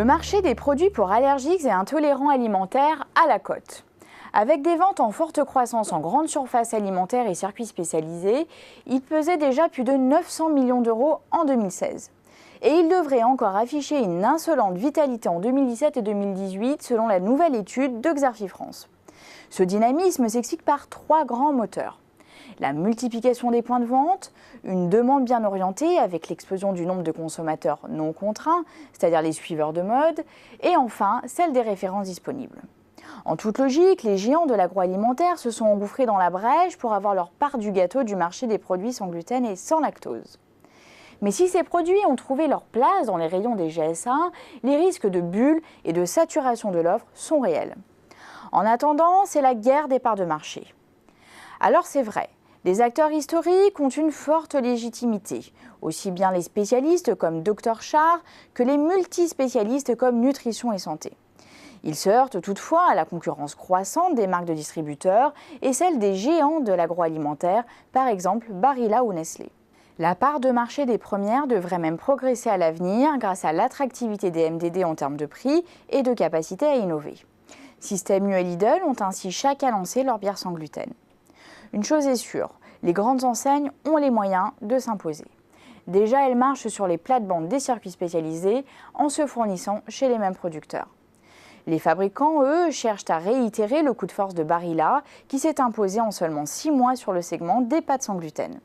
Le marché des produits pour allergiques et intolérants alimentaires à la cote. Avec des ventes en forte croissance en grande surface alimentaire et circuits spécialisés, il pesait déjà plus de 900 millions d'euros en 2016. Et il devrait encore afficher une insolente vitalité en 2017 et 2018 selon la nouvelle étude de Xerfi-France. Ce dynamisme s'explique par trois grands moteurs. La multiplication des points de vente, une demande bien orientée avec l'explosion du nombre de consommateurs non contraints, c'est-à-dire les suiveurs de mode, et enfin celle des références disponibles. En toute logique, les géants de l'agroalimentaire se sont engouffrés dans la brèche pour avoir leur part du gâteau du marché des produits sans gluten et sans lactose. Mais si ces produits ont trouvé leur place dans les rayons des GSA, les risques de bulles et de saturation de l'offre sont réels. En attendant, c'est la guerre des parts de marché. Alors c'est vrai, les acteurs historiques ont une forte légitimité, aussi bien les spécialistes comme Dr Char que les multispécialistes comme Nutrition et Santé. Ils se heurtent toutefois à la concurrence croissante des marques de distributeurs et celle des géants de l'agroalimentaire, par exemple Barilla ou Nestlé. La part de marché des premières devrait même progresser à l'avenir grâce à l'attractivité des MDD en termes de prix et de capacité à innover. Système U et Lidl ont ainsi chacun lancé leur bière sans gluten. Une chose est sûre, les grandes enseignes ont les moyens de s'imposer. Déjà, elles marchent sur les plates-bandes des circuits spécialisés en se fournissant chez les mêmes producteurs. Les fabricants, eux, cherchent à réitérer le coup de force de Barilla qui s'est imposé en seulement 6 mois sur le segment des pâtes sans gluten.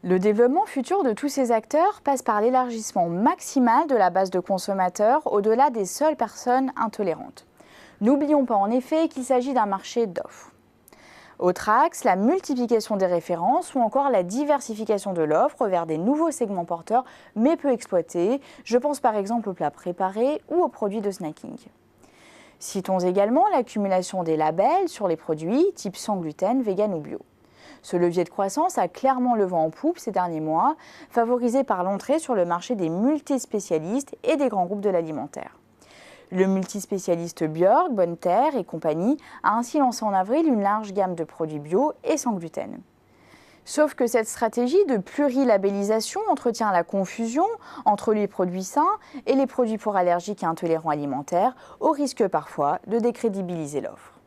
Le développement futur de tous ces acteurs passe par l'élargissement maximal de la base de consommateurs au-delà des seules personnes intolérantes. N'oublions pas en effet qu'il s'agit d'un marché d'offres. Autre axe, la multiplication des références ou encore la diversification de l'offre vers des nouveaux segments porteurs mais peu exploités. Je pense par exemple aux plats préparés ou aux produits de snacking. Citons également l'accumulation des labels sur les produits type sans gluten, vegan ou bio. Ce levier de croissance a clairement le vent en poupe ces derniers mois, favorisé par l'entrée sur le marché des multispécialistes et des grands groupes de l'alimentaire. Le multispécialiste Björk, Bonne Terre et compagnie a ainsi lancé en avril une large gamme de produits bio et sans gluten. Sauf que cette stratégie de plurilabellisation entretient la confusion entre les produits sains et les produits pour allergiques et intolérants alimentaires, au risque parfois de décrédibiliser l'offre.